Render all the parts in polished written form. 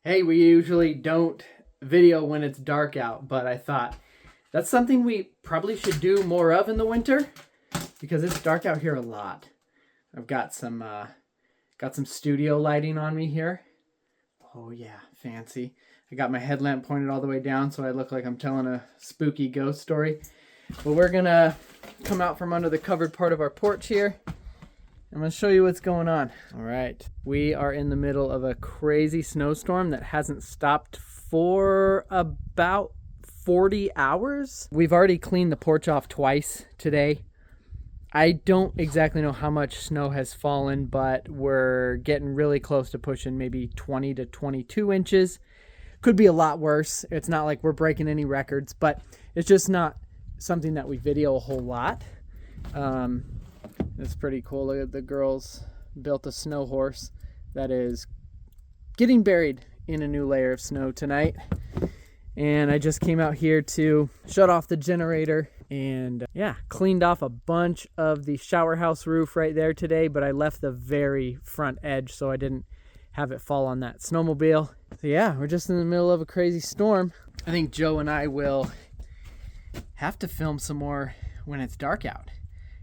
Hey, we usually don't video when it's dark out, but I thought that's something we probably should do more of in the winter because it's dark out here a lot. I've got some studio lighting on me here. Oh yeah, fancy. I got my headlamp pointed all the way down so I look like I'm telling a spooky ghost story. But we're gonna come out from under the covered part of our porch here. I'm going to show you what's going on. All right, we are in the middle of a crazy snowstorm that hasn't stopped for about 40 hours. We've already cleaned the porch off twice today. I don't exactly know how much snow has fallen, but we're getting really close to pushing maybe 20 to 22 inches. Could be a lot worse. It's not like we're breaking any records, but it's just not something that we video a whole lot. It's pretty cool. Look at the girls built a snow horse that is getting buried in a new layer of snow tonight. And I just came out here to shut off the generator and cleaned off a bunch of the shower house roof right there today, but I left the very front edge so I didn't have it fall on that snowmobile. So yeah, we're just in the middle of a crazy storm. I think Joe and I will have to film some more when it's dark out.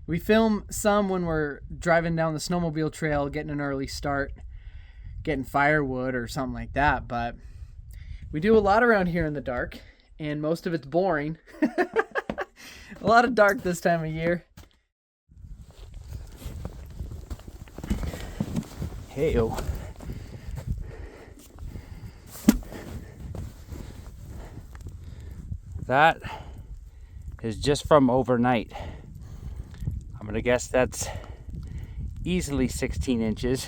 We film some when we're driving down the snowmobile trail, getting an early start, getting firewood or something like that. But we do a lot around here in the dark, and most of it's boring. A lot of dark this time of year. Hey-o. That is just from overnight. I'm gonna guess that's easily 16 inches.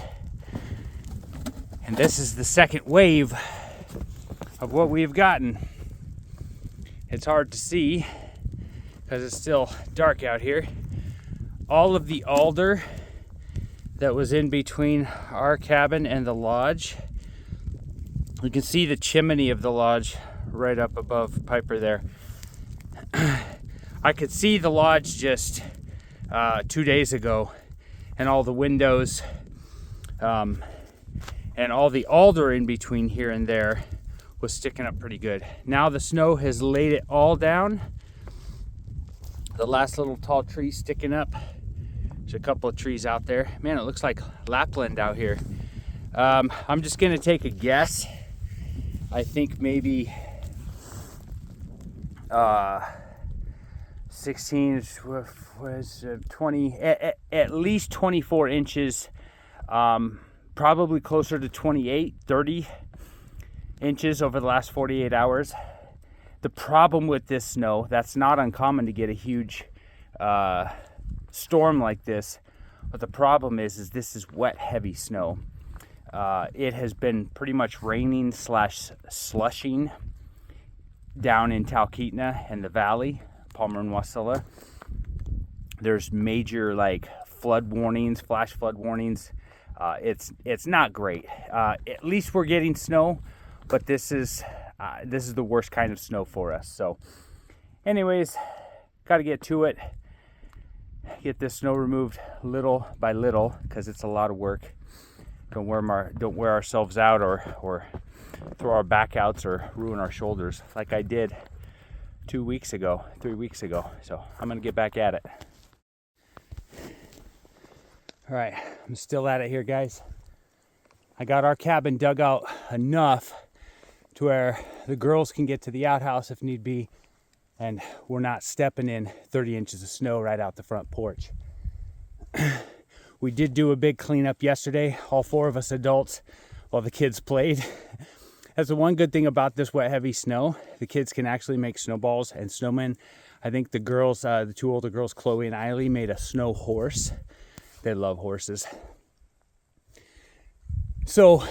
And this is the second wave of what we've gotten. It's hard to see because it's still dark out here. All of the alder that was in between our cabin and the lodge, you can see the chimney of the lodge right up above Piper there. I could see the lodge just 2 days ago, and all the windows and all the alder in between here and there was sticking up pretty good. Now the snow has laid it all down. The last little tall tree sticking up. There's a couple of trees out there. Man, it looks like Lapland out here. I'm just gonna take a guess. I think maybe 16 was 20, at least 24 inches, probably closer to 28, 30 inches over the last 48 hours. The problem with this snow, that's not uncommon to get a huge storm like this, but the problem is this is wet, heavy snow. It has been pretty much raining / slushing down in Talkeetna and the valley, Palmer and Wasilla. There's major flood warnings, flash flood warnings. It's not great. At least we're getting snow, but this is the worst kind of snow for us. So anyways, got to get to it. Get this snow removed little by little because it's a lot of work. Don't wear ourselves out or throw our back outs or ruin our shoulders like I did 3 weeks ago. So I'm gonna get back at it. All right, I'm still at it here, guys. I got our cabin dug out enough to where the girls can get to the outhouse if need be, and we're not stepping in 30 inches of snow right out the front porch. We did do a big cleanup yesterday, all 4 of us adults, while the kids played. That's the one good thing about this wet, heavy snow. The kids can actually make snowballs and snowmen. I think the girls, the 2 older girls, Chloe and Eiley, made a snow horse. They love horses. So,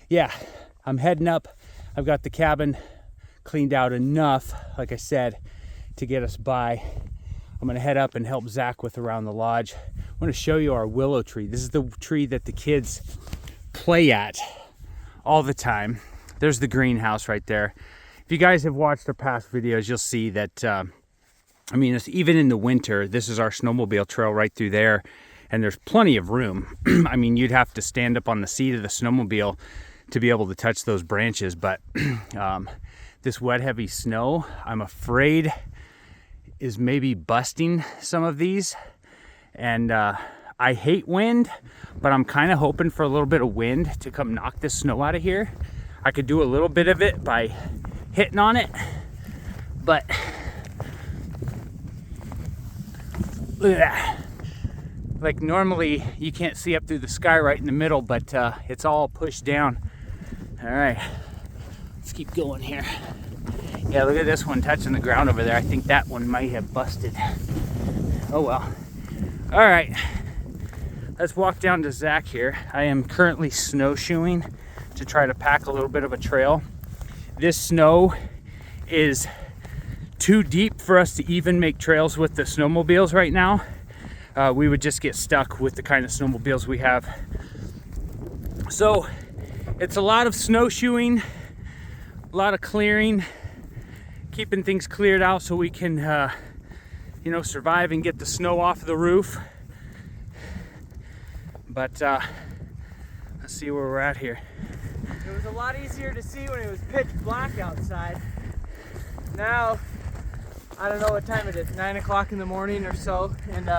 yeah, I'm heading up. I've got the cabin cleaned out enough, like I said, to get us by. I'm gonna head up and help Zach with around the lodge. I'm gonna show you our willow tree. This is the tree that the kids play at all the time. There's the greenhouse right there. If you guys have watched our past videos, you'll see that, even in the winter, this is our snowmobile trail right through there, and there's plenty of room. I mean, you'd have to stand up on the seat of the snowmobile to be able to touch those branches. But this wet, heavy snow, I'm afraid, is maybe busting some of these. And I hate wind, but I'm kind of hoping for a little bit of wind to come knock this snow out of here. I could do a little bit of it by hitting on it, but like normally you can't see up through the sky right in the middle, but it's all pushed down. All right, let's keep going here. Yeah, look at this one touching the ground over there. I think that one might have busted. Oh well. All right, let's walk down to Zach here. I am currently snowshoeing to try to pack a little bit of a trail. This snow is too deep for us to even make trails with the snowmobiles right now. We would just get stuck with the kind of snowmobiles we have. So it's a lot of snowshoeing, a lot of clearing, keeping things cleared out so we can survive and get the snow off the roof. But let's see where we're at here. It was a lot easier to see when it was pitch black outside. Now, I don't know what time it is, 9 o'clock in the morning or so, and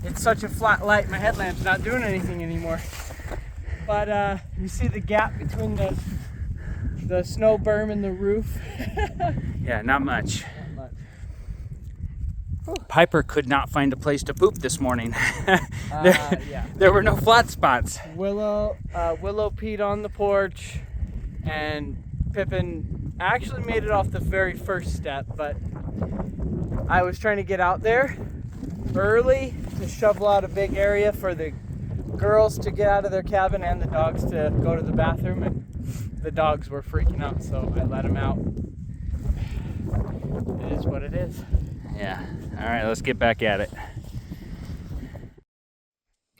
it's such a flat light, my headlamp's not doing anything anymore. But you see the gap between the snow berm and the roof? Yeah, not much. Piper could not find a place to poop this morning. There were no flat spots. Willow peed on the porch, and Pippin actually made it off the very first step, but I was trying to get out there early to shovel out a big area for the girls to get out of their cabin and the dogs to go to the bathroom, and the dogs were freaking out, so I let them out. It is what it is. Yeah. All right, let's get back at it.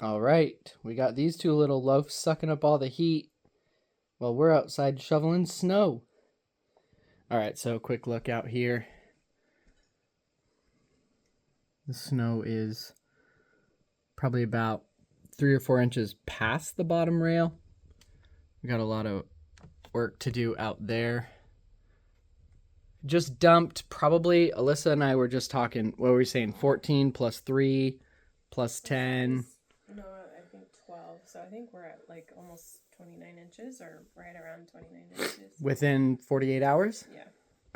All right, we got these two little loafs sucking up all the heat while we're outside shoveling snow. All right, so quick look out here. The snow is probably about 3 or 4 inches past the bottom rail. We got a lot of work to do out there. Just dumped, probably, Alyssa and I were just talking, what were we saying, 14 plus 3 plus 10? No, I think 12. So I think we're at like almost 29 inches or right around 29 inches. Within 48 hours? Yeah.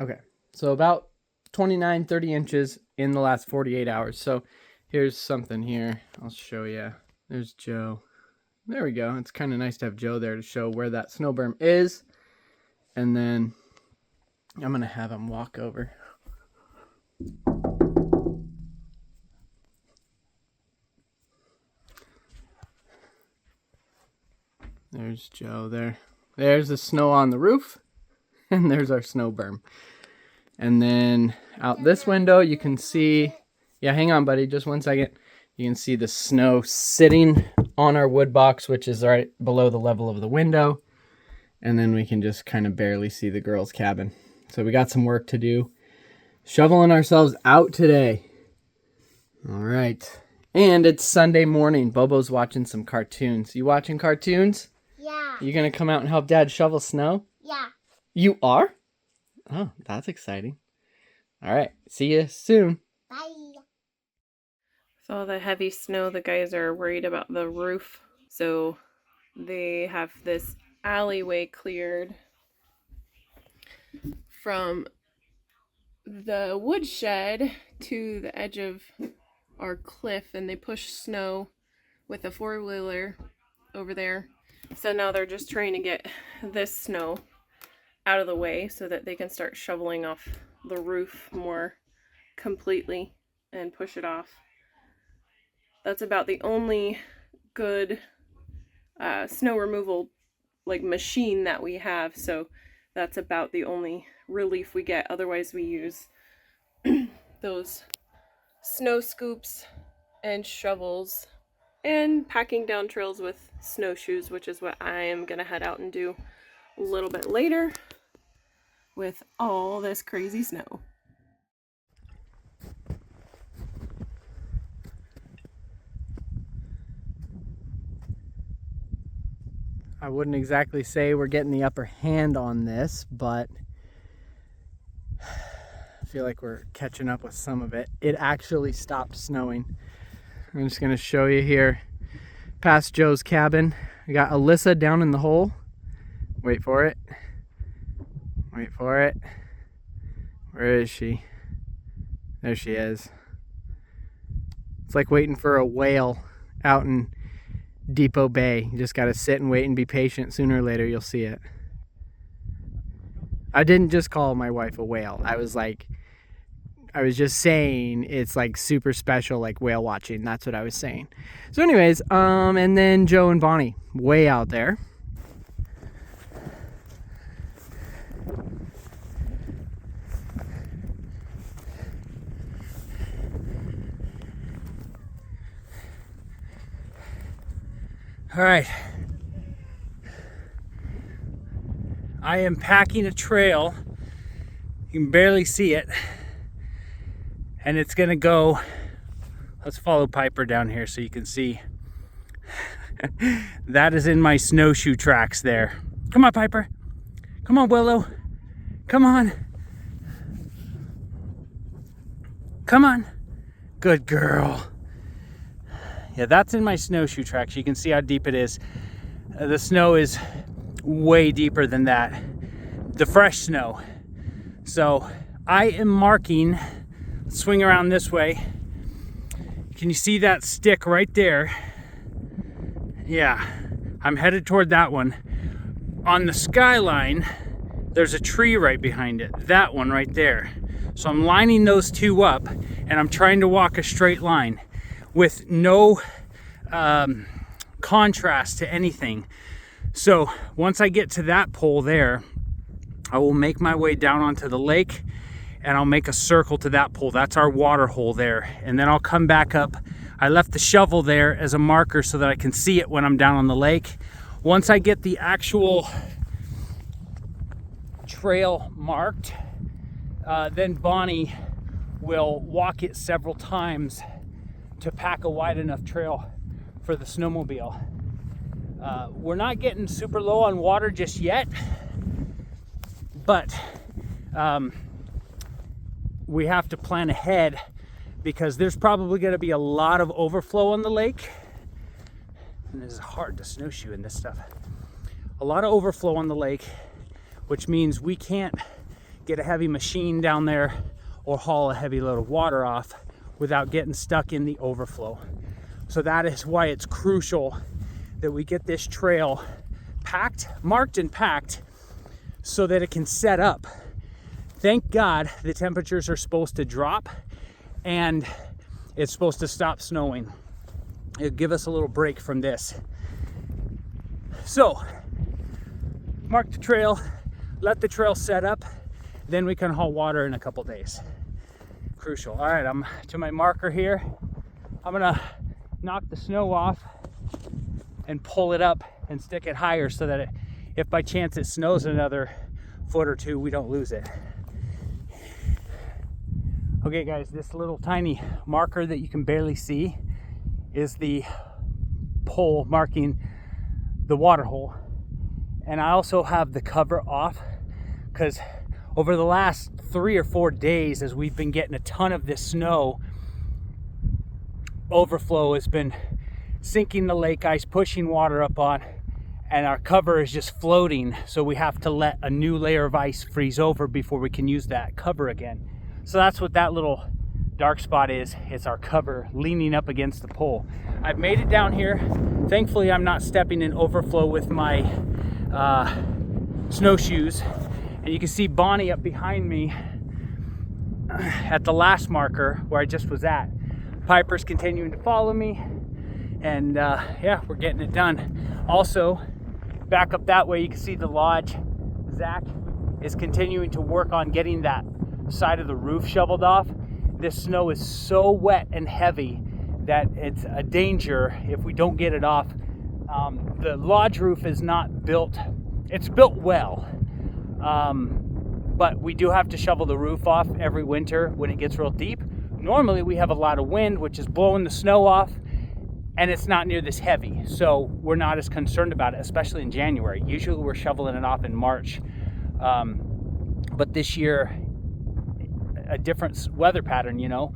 Okay. So about 29, 30 inches in the last 48 hours. So here's something here. I'll show you. There's Joe. There we go. It's kind of nice to have Joe there to show where that snow berm is. And then I'm going to have him walk over. There's Joe there. There's the snow on the roof. And there's our snow berm. And then out this window, you can see... Yeah, hang on, buddy. Just 1 second. You can see the snow sitting on our wood box, which is right below the level of the window. And then we can just kind of barely see the girls' cabin. So we got some work to do. Shoveling ourselves out today. All right. And it's Sunday morning. Bobo's watching some cartoons. You watching cartoons? Yeah. You going to come out and help Dad shovel snow? Yeah. You are? Oh, that's exciting. All right. See you soon. Bye. So all the heavy snow, the guys are worried about the roof. So they have this alleyway cleared from the woodshed to the edge of our cliff, and they push snow with a four-wheeler over there. So now they're just trying to get this snow out of the way so that they can start shoveling off the roof more completely and push it off. That's about the only good snow removal machine that we have, so that's about the only relief we get. Otherwise we use those snow scoops and shovels and packing down trails with snowshoes, which is what I am gonna head out and do a little bit later with all this crazy snow. I wouldn't exactly say we're getting the upper hand on this, but I feel like we're catching up with some of it. It actually stopped snowing. I'm just gonna show you here past Joe's cabin. We got Alyssa down in the hole. Wait for it. Wait for it. Where is she? There she is. It's like waiting for a whale out in Depot Bay. You just gotta sit and wait and be patient. Sooner or later you'll see it. I didn't just call my wife a whale. I was just saying it's like super special, like whale watching. That's what I was saying. So anyways, and then Joe and Bonnie way out there. All right. I am packing a trail. You can barely see it. And it's gonna go, let's follow Piper down here so you can see. That is in my snowshoe tracks there. Come on, Piper. Come on, Willow. Come on. Come on. Good girl. Yeah, that's in my snowshoe tracks. You can see how deep it is. The snow is way deeper than that. The fresh snow. So I am marking, swing around this way. Can you see that stick right there? Yeah, I'm headed toward that one. On the skyline, there's a tree right behind it. That one right there. So I'm lining those two up and I'm trying to walk a straight line with no contrast to anything. So once I get to that pole there, I will make my way down onto the lake and I'll make a circle to that pole. That's our water hole there. And then I'll come back up. I left the shovel there as a marker so that I can see it when I'm down on the lake. Once I get the actual trail marked, then Bonnie will walk it several times to pack a wide enough trail for the snowmobile. We're not getting super low on water just yet, but we have to plan ahead because there's probably going to be a lot of overflow on the lake. And it's hard to snowshoe in this stuff. A lot of overflow on the lake, which means we can't get a heavy machine down there or haul a heavy load of water off without getting stuck in the overflow. So that is why it's crucial that we get this trail packed, marked and packed so that it can set up. Thank God the temperatures are supposed to drop and it's supposed to stop snowing. It'll give us a little break from this. So, mark the trail, let the trail set up, then we can haul water in a couple days. Crucial. All right, I'm to my marker here. I'm gonna knock the snow off and pull it up and stick it higher so that if by chance it snows another foot or two, we don't lose it. Okay guys, this little tiny marker that you can barely see is the pole marking the water hole. And I also have the cover off because over the last 3 or 4 days, as we've been getting a ton of this snow, overflow has been sinking the lake ice, pushing water up on, and our cover is just floating. So we have to let a new layer of ice freeze over before we can use that cover again. So that's what that little dark spot is. It's our cover leaning up against the pole. I've made it down here. Thankfully, I'm not stepping in overflow with my snowshoes. And you can see Bonnie up behind me at the last marker where I just was at. Piper's continuing to follow me. And yeah, we're getting it done. Also, back up that way, you can see the lodge. Zach is continuing to work on getting that side of the roof shoveled off. This snow is so wet and heavy that it's a danger if we don't get it off. The lodge roof is not built, it's built well, but we do have to shovel the roof off every winter when it gets real deep. Normally we have a lot of wind, which is blowing the snow off. and it's not near this heavy, so we're not as concerned about it, especially in January. Usually we're shoveling it off in March, but this year, a different weather pattern, you know,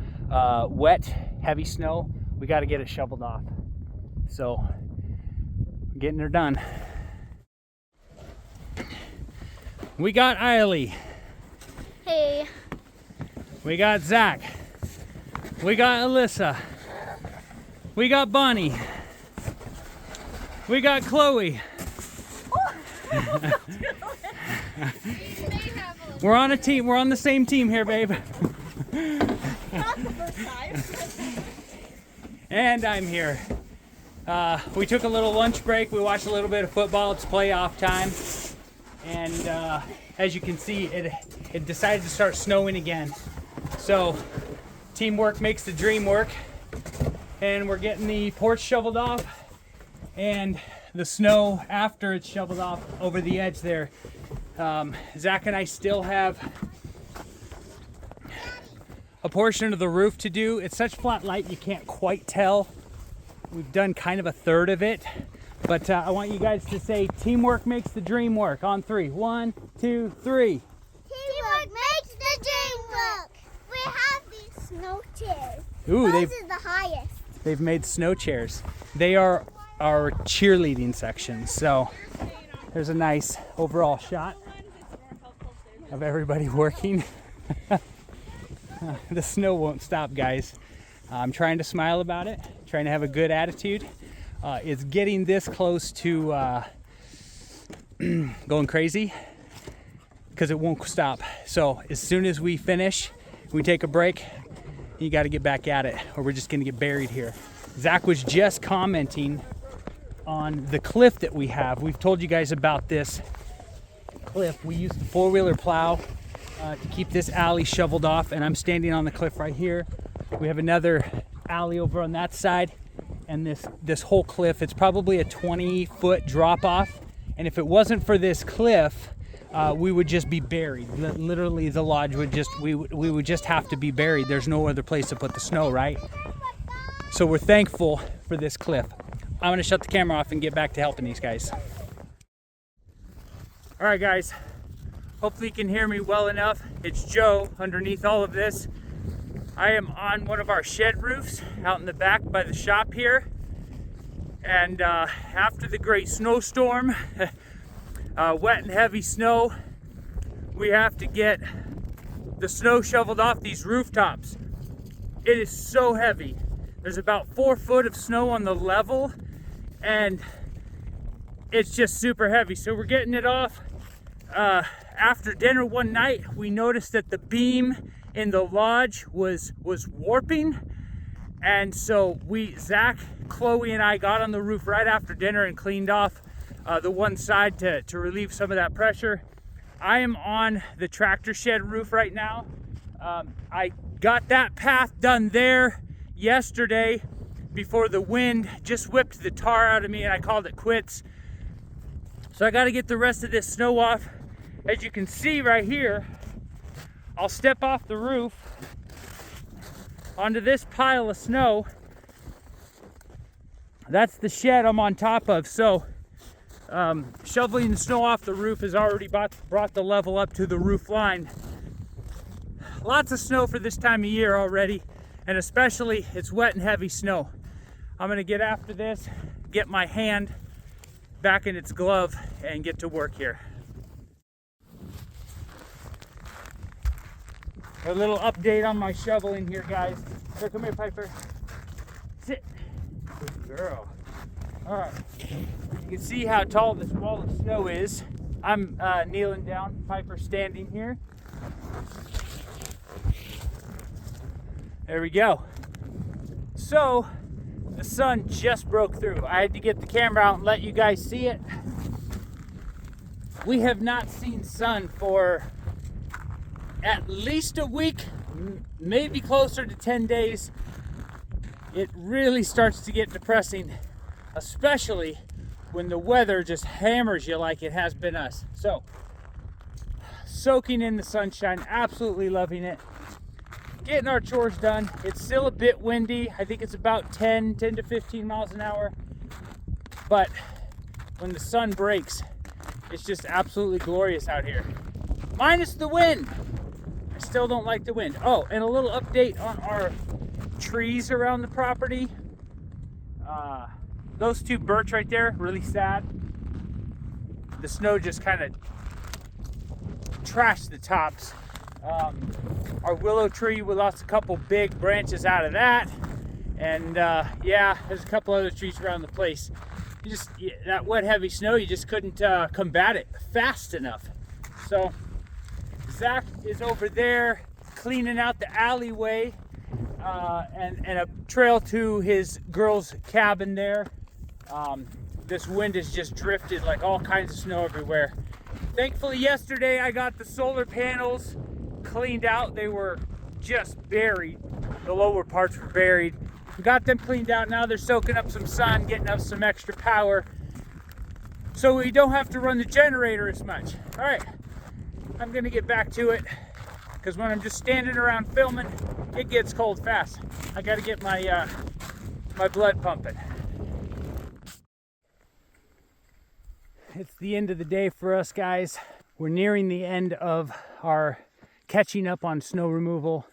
wet, heavy snow, we got to get it shoveled off. So getting her done. We got Eiley. Hey. We got Zach. We got Alyssa. We got Bonnie. We got Chloe. We're on a team. We're on the same team here, babe. Not the first time. And I'm here. We took a little lunch break. We watched a little bit of football. It's playoff time. And as you can see, it decided to start snowing again. So teamwork makes the dream work. And we're getting the porch shoveled off. And the snow after it's shoveled off over the edge there. Zach and I still have a portion of the roof to do. It's such flat light you can't quite tell. We've done kind of a third of it, but I want you guys to say teamwork makes the dream work on 3. 1, 2, 3. Teamwork makes the dream work. We have these snow chairs. Ooh, Those is the highest. they've made snow chairs. They are our cheerleading section. So there's a nice overall shot of everybody working. The snow won't stop, guys. I'm trying to smile about it, trying to have a good attitude. It's getting this close to going crazy because it won't stop. So as soon as we finish, we take a break, you got to get back at it or we're just going to get buried here. Zach was just commenting on the cliff that we have. We've told you guys about this cliff. We use the four-wheeler plow to keep this alley shoveled off, and I'm standing on the cliff right here. We have another alley over on that side, and this whole cliff, it's probably a 20-foot drop off, and if it wasn't for this cliff, we would just be buried. Literally, the lodge would just, we would just have to be buried. There's no other place to put the snow, right? So we're thankful for this cliff. I'm gonna shut the camera off and get back to helping these guys. All right, guys, hopefully you can hear me well enough. It's Joe underneath all of this. I am on one of our shed roofs out in the back by the shop here. And after the great snowstorm, wet and heavy snow, we have to get the snow shoveled off these rooftops. It is so heavy. There's about 4 foot of snow on the level, and it's just super heavy. So we're getting it off. After dinner one night, we noticed that the beam in the lodge was warping, and so Zach, Chloe, and I got on the roof right after dinner and cleaned off the one side to relieve some of that pressure. I am on the tractor shed roof right now. I got that path done there yesterday before the wind just whipped the tar out of me and I called it quits. So I got to get the rest of this snow off. As you can see right here, I'll step off the roof onto this pile of snow. That's the shed I'm on top of. So shoveling the snow off the roof has already brought the level up to the roof line. Lots of snow for this time of year already, and especially it's wet and heavy snow. I'm gonna get after this, get my hand back in its glove and get to work here. A little update on my shoveling here, guys. Here, come here, Piper. Sit. Good girl. All right. You can see how tall this wall of snow is. I'm kneeling down, Piper's standing here. There we go. So, the sun just broke through. I had to get the camera out and let you guys see it. We have not seen sun for at least a week, maybe closer to 10 days. It really starts to get depressing, especially when the weather just hammers you like it has been us. So, soaking in the sunshine, absolutely loving it. getting our chores done. It's still a bit windy. I think it's about 10 to 15 miles an hour. But when the sun breaks, it's just absolutely glorious out here. Minus the wind. I still don't like the wind. Oh, and a little update on our trees around the property. Those two birch right there, really sad. The snow just kind of trashed the tops. Our willow tree, we lost a couple big branches out of that. And yeah, there's a couple other trees around the place. That wet, heavy snow, you just couldn't combat it fast enough. So Zach is over there cleaning out the alleyway and a trail to his girl's cabin there. This wind has just drifted like all kinds of snow everywhere. Thankfully yesterday I got the solar panels cleaned out. They were just buried. The lower parts were buried. We got them cleaned out. Now they're soaking up some sun, getting us some extra power, so we don't have to run the generator as much. All right, I'm gonna get back to it, because when I'm just standing around filming, it gets cold fast. I gotta get my my blood pumping. It's the end of the day for us, guys. We're nearing the end of our catching up on snow removal,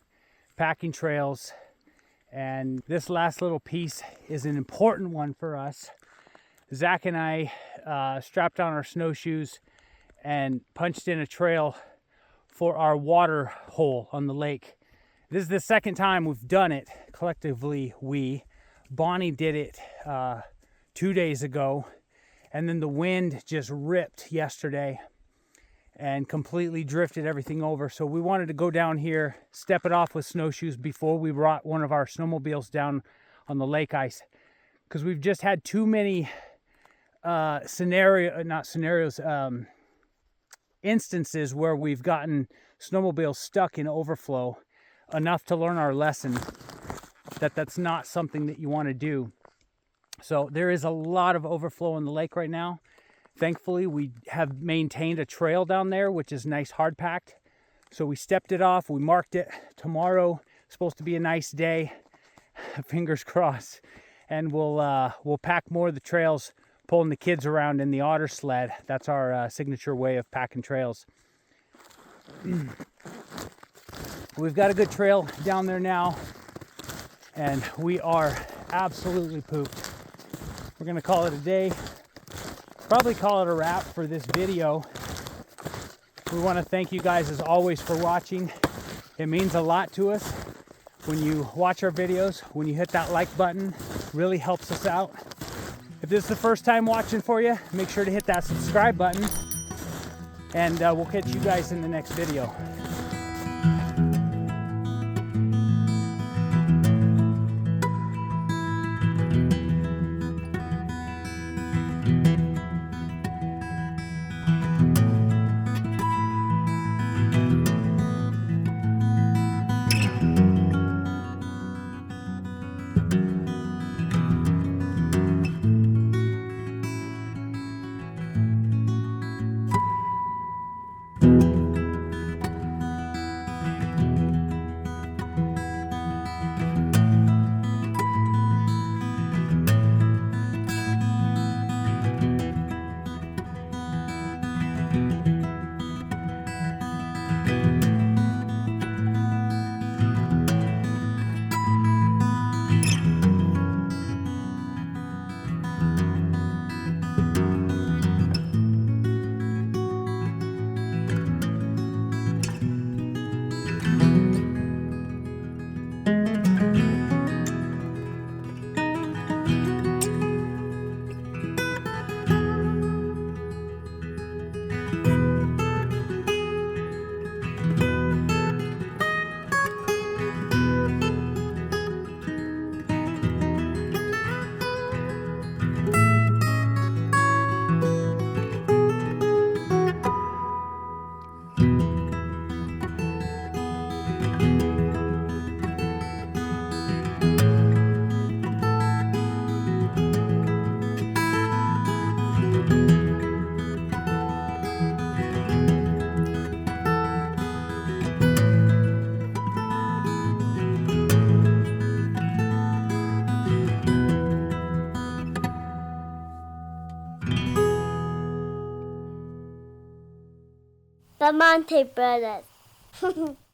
packing trails, and this last little piece is an important one for us. Zach and I strapped on our snowshoes and punched in a trail for our water hole on the lake. This is the second time we've done it collectively. Bonnie did it 2 days ago, and then the wind just ripped yesterday and completely drifted everything over. So we wanted to go down here, step it off with snowshoes before we brought one of our snowmobiles down on the lake ice, because we've just had too many instances where we've gotten snowmobiles stuck in overflow enough to learn our lesson that that's not something that you want to do. So there is a lot of overflow in the lake right now. Thankfully, we have maintained a trail down there, which is nice hard packed. So we stepped it off, we marked it. Tomorrow is supposed to be a nice day. Fingers crossed. And we'll pack more of the trails, pulling the kids around in the otter sled. That's our signature way of packing trails. We've got a good trail down there now, and we are absolutely pooped. We're gonna call it a day. Probably call it a wrap for this video. We want to thank you guys as always for watching. It means a lot to us when you watch our videos, when you hit that like button. Really helps us out. If this is the first time watching for you, make sure to hit that subscribe button, and we'll catch you guys in the next video. Bramante Brothers.